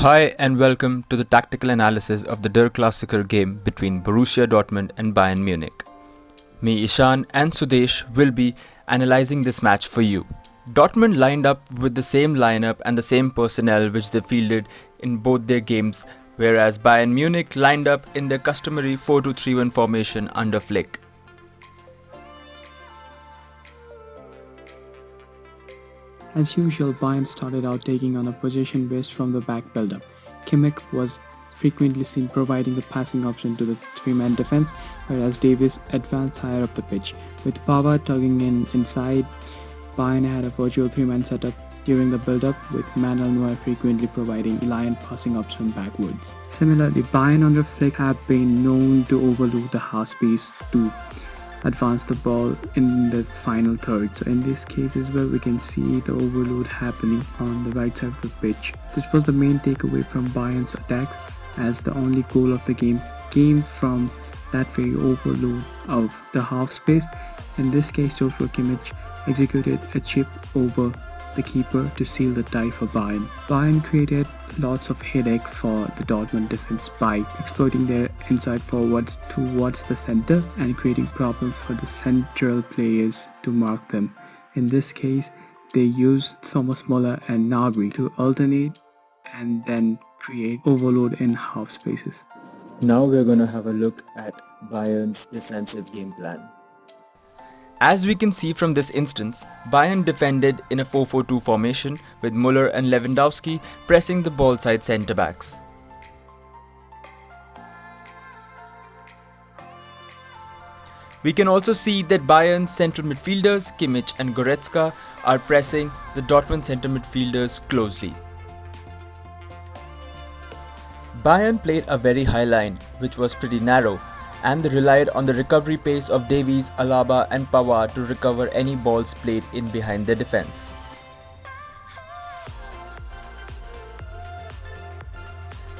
Hi and welcome to the tactical analysis of the Klassiker game between Borussia Dortmund and Bayern Munich. Me, Eshan and Sudesh will be analysing this match for you. Dortmund lined up with the same lineup and the same personnel which they fielded in both their games, whereas Bayern Munich lined up in their customary 4-2-3-1 formation under Flick. As usual, Bayern started out taking on a possession based from the back build-up. Kimmich was frequently seen providing the passing option to the three-man defense, whereas Davies advanced higher up the pitch. With Pava tugging in inside, Bayern had a virtual three-man setup during the build-up, with Manuel Neuer frequently providing reliant passing option backwards. Similarly, Bayern under Flick have been known to overload the half space to advance the ball in the final third. So in these cases where we can see the overload happening on the right side of the pitch. This was the main takeaway from Bayern's attacks, as the only goal of the game came from that very overload of the half space. In this case, Joshua Kimmich executed a chip over the keeper to seal the tie for Bayern. Bayern created lots of headache for the Dortmund defense by exploiting their inside forwards towards the center and creating problems for the central players to mark them. In this case, they used Thomas Muller and Gnabry to alternate and then create overload in half spaces. Now we're going to have a look at Bayern's defensive game plan. As we can see from this instance, Bayern defended in a 4-4-2 formation with Muller and Lewandowski pressing the ball side centre-backs. We can also see that Bayern's central midfielders Kimmich and Goretzka are pressing the Dortmund centre midfielders closely. Bayern played a very high line, which was pretty narrow, and they relied on the recovery pace of Davies, Alaba and Pavard to recover any balls played in behind their defence.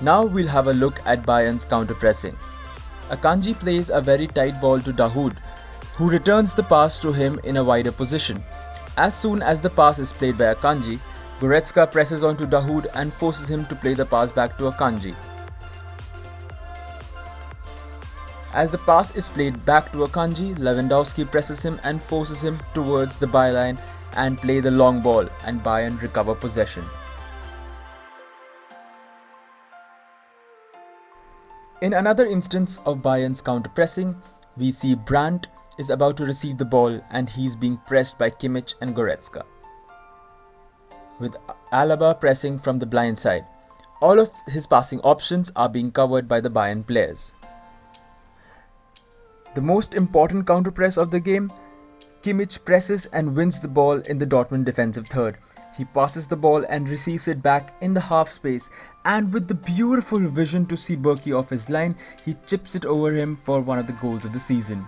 Now we'll have a look at Bayern's counter-pressing. Akanji plays a very tight ball to Dahoud, who returns the pass to him in a wider position. As soon as the pass is played by Akanji, Goretzka presses onto Dahoud and forces him to play the pass back to Akanji. As the pass is played back to Akanji, Lewandowski presses him and forces him towards the byline and play the long ball, and Bayern recover possession. In another instance of Bayern's counter-pressing, we see Brandt is about to receive the ball and he's being pressed by Kimmich and Goretzka, with Alaba pressing from the blind side. All of his passing options are being covered by the Bayern players. The most important counter-press of the game, Kimmich presses and wins the ball in the Dortmund defensive third. He passes the ball and receives it back in the half space, and with the beautiful vision to see Berkey off his line, he chips it over him for one of the goals of the season.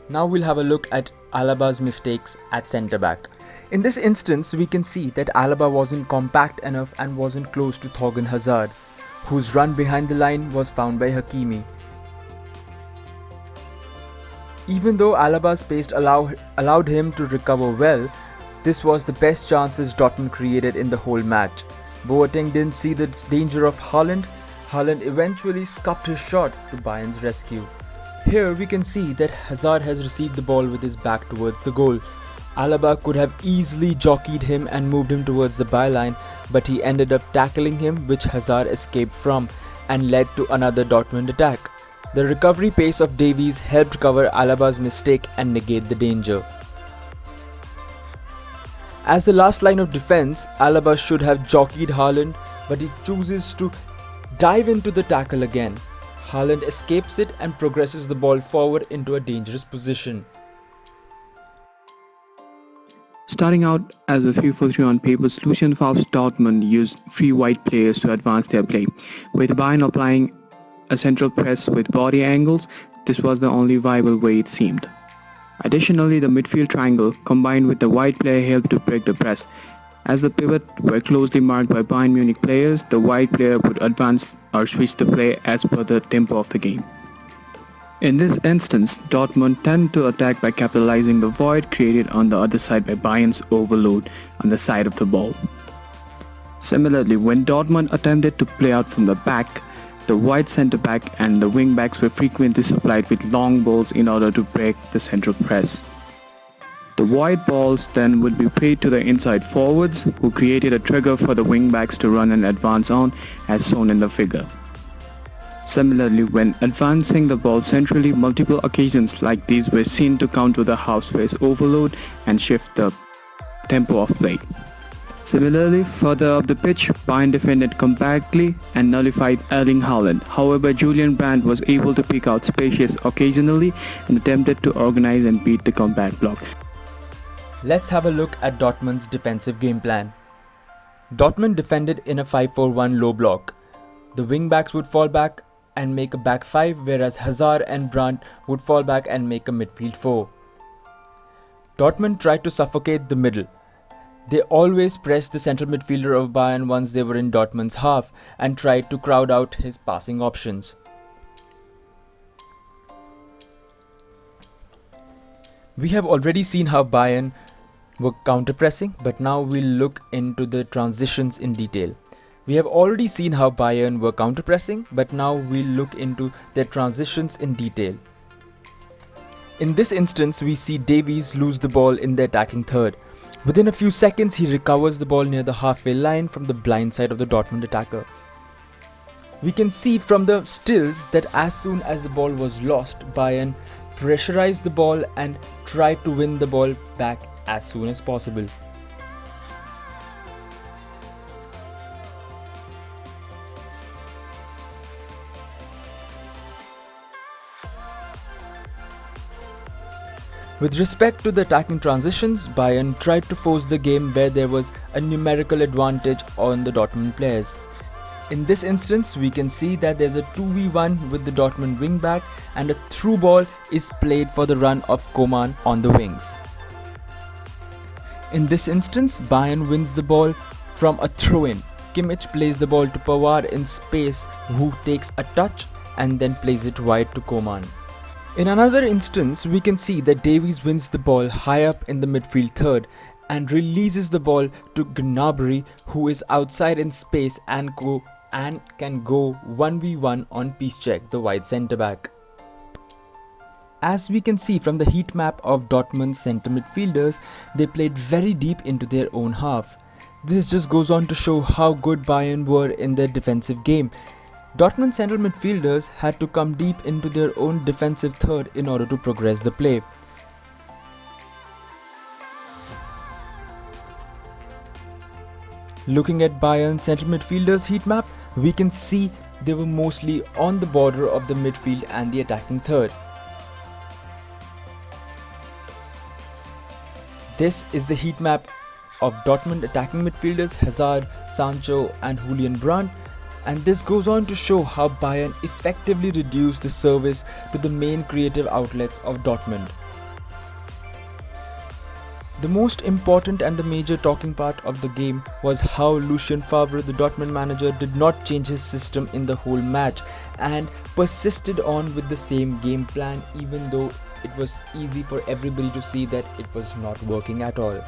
Now we'll have a look at Alaba's mistakes at centre-back. In this instance, we can see that Alaba wasn't compact enough and wasn't close to Thorgan Hazard, whose run behind the line was found by Hakimi. Even though Alaba's pace allowed him to recover well, this was the best chances Dortmund created in the whole match. Boateng didn't see the danger of Haaland. Haaland eventually scuffed his shot to Bayern's rescue. Here we can see that Hazard has received the ball with his back towards the goal. Alaba could have easily jockeyed him and moved him towards the byline, but he ended up tackling him, which Hazard escaped from and led to another Dortmund attack. The recovery pace of Davies helped cover Alaba's mistake and negate the danger. As the last line of defense, Alaba should have jockeyed Haaland, but he chooses to dive into the tackle again. Haaland escapes it and progresses the ball forward into a dangerous position. Starting out as a 3-4-3 on paper, Lucien Favre's Dortmund used three wide players to advance their play. With Bayern applying a central press with body angles, this was the only viable way it seemed. Additionally, the midfield triangle combined with the wide player helped to break the press. As the pivot were closely marked by Bayern Munich players, the wide player would advance or switch the play as per the tempo of the game. In this instance, Dortmund tend to attack by capitalizing the void created on the other side by Bayern's overload on the side of the ball. Similarly, when Dortmund attempted to play out from the back, the wide centre-back and the wing-backs were frequently supplied with long balls in order to break the central press. The wide balls then would be played to the inside forwards, who created a trigger for the wing-backs to run and advance on, as shown in the figure. Similarly, when advancing the ball centrally, multiple occasions like these were seen to counter the half-space overload and shift the tempo of play. Similarly, further up the pitch, Bayern defended compactly and nullified Erling Haaland. However, Julian Brandt was able to pick out spaces occasionally and attempted to organize and beat the compact block. Let's have a look at Dortmund's defensive game plan. Dortmund defended in a 5-4-1 low block. The wing-backs would fall back and make a back 5, whereas Hazard and Brandt would fall back and make a midfield 4. Dortmund tried to suffocate the middle. They always pressed the central midfielder of Bayern once they were in Dortmund's half and tried to crowd out his passing options. We have already seen how Bayern were counter-pressing, but now we'll look into the transitions in detail. We have already seen how Bayern were counter-pressing, but now we'll look into their transitions in detail. In this instance, we see Davies lose the ball in the attacking third. Within a few seconds, he recovers the ball near the halfway line from the blind side of the Dortmund attacker. We can see from the stills that as soon as the ball was lost, Bayern pressurized the ball and tried to win the ball back as soon as possible. With respect to the attacking transitions, Bayern tried to force the game where there was a numerical advantage on the Dortmund players. In this instance, we can see that there's a 2v1 with the Dortmund wingback and a through ball is played for the run of Coman on the wings. In this instance, Bayern wins the ball from a throw-in. Kimmich plays the ball to Pavard in space, who takes a touch and then plays it wide to Coman. In another instance, we can see that Davies wins the ball high up in the midfield third and releases the ball to Gnabry, who is outside in space and can go 1v1 on Piszczek, the wide centre-back. As we can see from the heat map of Dortmund's centre midfielders, they played very deep into their own half. This just goes on to show how good Bayern were in their defensive game. Dortmund central midfielders had to come deep into their own defensive third in order to progress the play. Looking at Bayern's central midfielders heat map, we can see they were mostly on the border of the midfield and the attacking third. This is the heat map of Dortmund attacking midfielders Hazard, Sancho and Julian Brandt, and this goes on to show how Bayern effectively reduced the service to the main creative outlets of Dortmund. The most important and the major talking part of the game was how Lucien Favre, the Dortmund manager, did not change his system in the whole match and persisted on with the same game plan, even though it was easy for everybody to see that it was not working at all.